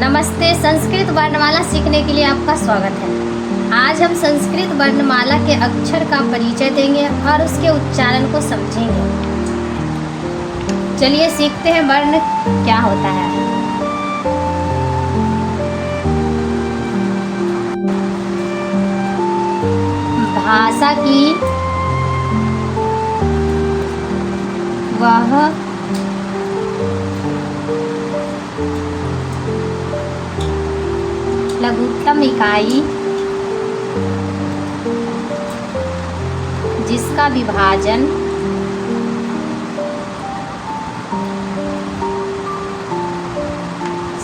नमस्ते। संस्कृत वर्णमाला सीखने के लिए आपका स्वागत है। आज हम संस्कृत वर्णमाला के अक्षर का परिचय देंगे और उसके उच्चारण को समझेंगे। चलिए सीखते हैं वर्ण क्या होता है। भाषा की वह लघुत्तम इकाई जिसका विभाजन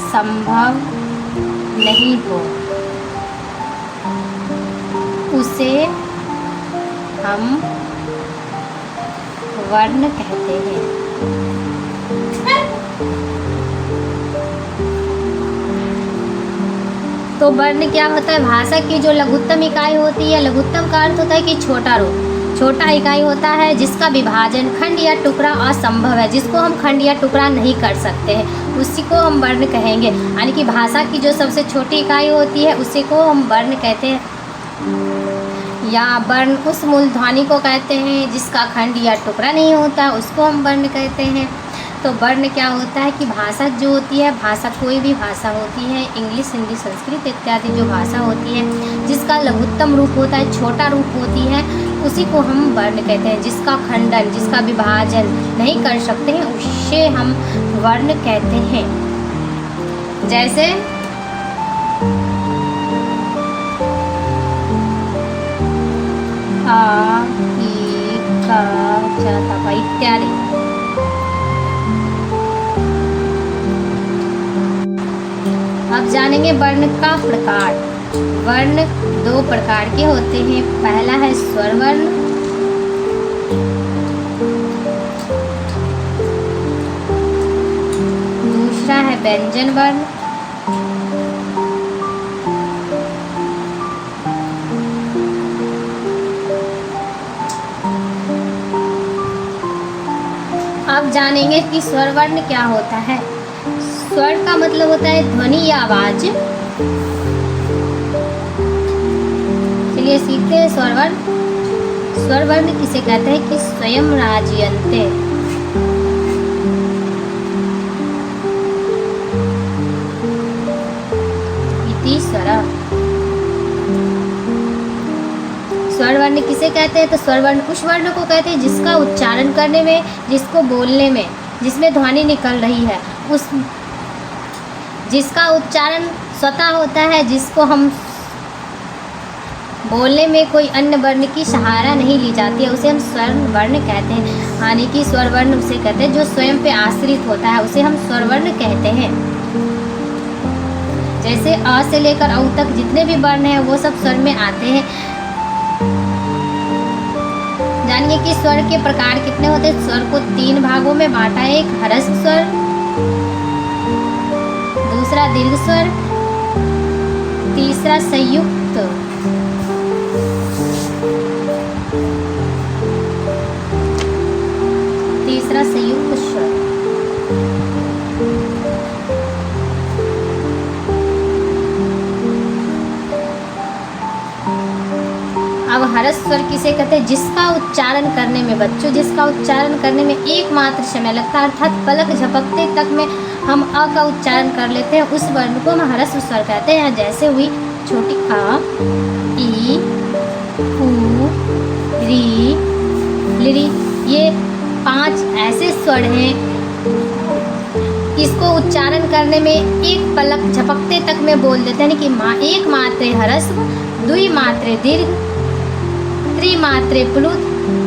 संभव नहीं हो उसे हम वर्ण कहते हैं। तो वर्ण क्या होता है? भाषा की जो लघुत्तम इकाई होती है, लघुत्तम का अर्थ होता है कि छोटा रूप, छोटा इकाई होता है जिसका विभाजन खंड या टुकड़ा असंभव है, जिसको हम खंड या टुकड़ा नहीं कर सकते हैं, उसी को हम वर्ण कहेंगे। यानी कि भाषा की जो सबसे छोटी इकाई होती है उसी को हम वर्ण कहते हैं। या वर्ण उस मूल ध्वनि को कहते हैं जिसका खंड या टुकड़ा नहीं होता, उसको हम वर्ण कहते हैं। तो वर्ण क्या होता है कि भाषा जो होती है, भाषा कोई भी भाषा होती है, इंग्लिश, हिंदी, संस्कृत इत्यादि जो भाषा होती है, जिसका लघुत्तम रूप होता है, छोटा रूप होती है, उसी को हम वर्ण कहते हैं। जिसका खंडन, जिसका विभाजन नहीं कर सकते हैं, उसे हम वर्ण कहते हैं। जैसे आ, ई, का, च, त, इत्यादि। अब जानेंगे वर्ण का प्रकार। वर्ण दो प्रकार के होते हैं। पहला है स्वर वर्ण, दूसरा है व्यंजन वर्ण। अब जानेंगे कि स्वर वर्ण क्या होता है। स्वर का मतलब होता है ध्वनि या आवाज। चलिए सीखते हैं स्वर वर्ण। स्वर वर्ण किसे कहते हैं कि स्वयं राजयन्ते, इति स्वरः। स्वर वर्ण किसे कहते हैं? तो स्वर वर्ण उस वर्ण को कहते हैं जिसका उच्चारण करने में, जिसको बोलने में, जिसमें ध्वनि निकल रही है, उस जिसका उच्चारण स्वतः होता है, जिसको हम बोलने में कोई अन्य वर्ण की सहारा नहीं ली जाती है, उसे हम स्वर वर्ण कहते हैं। यानी कि स्वर वर्ण उसे कहते हैं जो स्वयं पे आश्रित होता है, उसे हम स्वर वर्ण कहते हैं। जैसे अ से लेकर औ तक जितने भी वर्ण हैं वो सब स्वर में आते हैं। जानिए कि स्वर के प्रकार कितने होते हैं। स्वर को 3 भागों में बांटा है। एक ह्रस्व स्वर, दूसरा दीर्घ स्वर, तीसरा संयुक्त। तीसरा संयुक्त स्वर। अब ह्रस्व स्वर किसे कहते हैं? जिसका उच्चारण करने में, बच्चों, जिसका उच्चारण करने में एकमात्र समय लगता है, अर्थात पलक झपकते तक में हम अ का उच्चारण कर लेते हैं, उस वर्ण को हम ह्रस्व स्वर कहते हैं। जैसे हुई छोटी आ, ई, उ, री, लिरी। ये 5 ऐसे स्वर हैं, इसको उच्चारण करने में एक पलक झपकते तक में बोल देते हैं। कि एक मात्रे ह्रस्व, द्वि मात्रे दीर्घ, त्रिमात्रे प्लुत,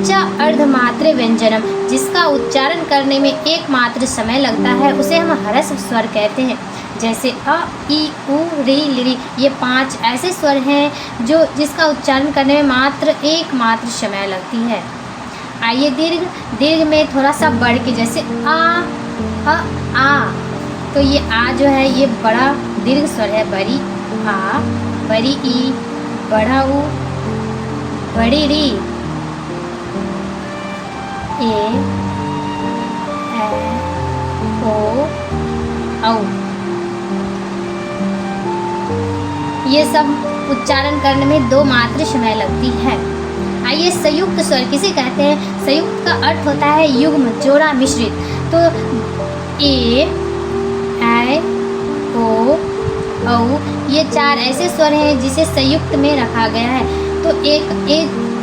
च अर्धमात्रे व्यंजनम। जिसका उच्चारण करने में एक मात्र समय लगता है उसे हम ह्रस्व स्वर कहते हैं। जैसे अ, ई, उ, री, लिरी। ये 5 ऐसे स्वर हैं जो जिसका उच्चारण करने में मात्र एक मात्र समय लगती है। आइए दीर्घ। दीर्घ में थोड़ा सा बढ़ के, जैसे आ। तो ये आ जो है ये बड़ा दीर्घ स्वर है। बड़ी आ, बड़ी ई, बड़ा उ, बड़ी री, ए, ओ, औ। ये सब उच्चारण करने में 2 मात्र समय लगती है। आइए संयुक्त स्वर किसे कहते हैं? संयुक्त का अर्थ होता है युग्म, जोड़ा, मिश्रित। तो ए, ऐ, ओ, औ ये 4 ऐसे स्वर हैं जिसे संयुक्त में रखा गया है। तो एक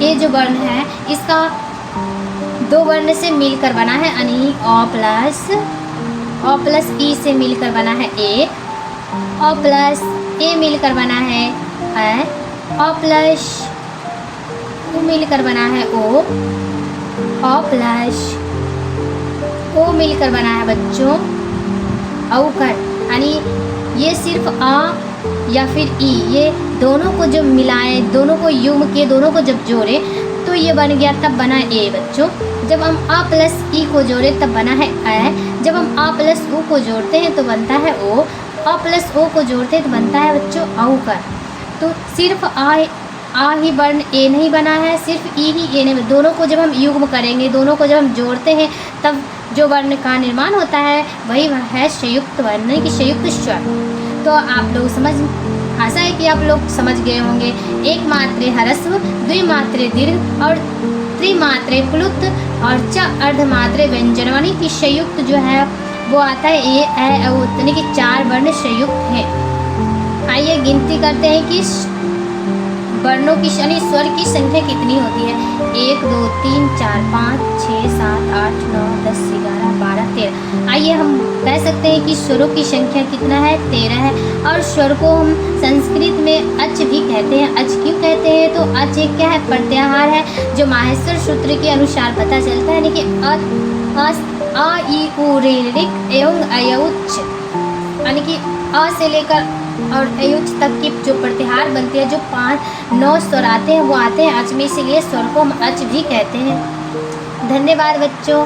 ए जो वर्ण है इसका 2 वर्ण से मिलकर बना है यानी अ प्लस ई से मिलकर बना है ए, अ प्लस ए मिलकर बना है ऐ, अ प्लस ओ मिलकर बना है ओ, अ प्लस ओ मिलकर बना है बच्चों औकर। यानी ये सिर्फ आ या फिर ई, ये दोनों को जब मिलाए, दोनों को युग्म किए, दोनों को जब जोड़े तो ये बन गया, तब बना ए बच्चों। जब हम आ प्लस ई को जोड़े तब बना है ऐ, जब हम आ प्लस ओ को जोड़ते हैं तो बनता है ओ, आ प्लस ओ को जोड़ते हैं तो बनता है बच्चों औकर। तो सिर्फ आ ही वर्ण ए नहीं बना है, सिर्फ ई ही ए नहीं, दोनों को जब हम युग्म करेंगे, दोनों को जब हम जोड़ते हैं तब जो वर्ण का निर्माण होता है वही है संयुक्त वर्ण की संयुक्त स्वर। तो आप लोग आशा है कि आप लोग समझ गए होंगे। एक मात्रे ह्रस्व, द्विमात्रे दीर्घ और त्रिमात्रे प्लुत और च अर्धमात्रे व्यंजन वाणी की संयुक्त जो है वो आता है ए, ऐ, औ यानी कि 4 वर्ण संयुक्त हैं। आइए गिनती करते हैं कि वर्णों की यानी स्वर की संख्या कितनी होती है। 1 2 3 4 5 6 7 8 9 10 11 12 13। आइए हम कह सकते हैं कि स्वरों की संख्या कितना है? 13 है। और स्वर को हम संस्कृत में अच भी कहते हैं। अच क्यों कहते हैं? तो अच एक क्या है? प्रत्याहार है जो माहेश्वर सूत्र के अनुसार पता चलता है, यानी कि अ ई उ ऋ ऋक् एवं अयउच्च, यानी कि अ से लेकर और अयुच तक की जो प्रत्याहार बनती है, जो 5-9 स्वर आते हैं वो आते हैं अच में, इसीलिए स्वर को हम अच भी कहते हैं। धन्यवाद बच्चों।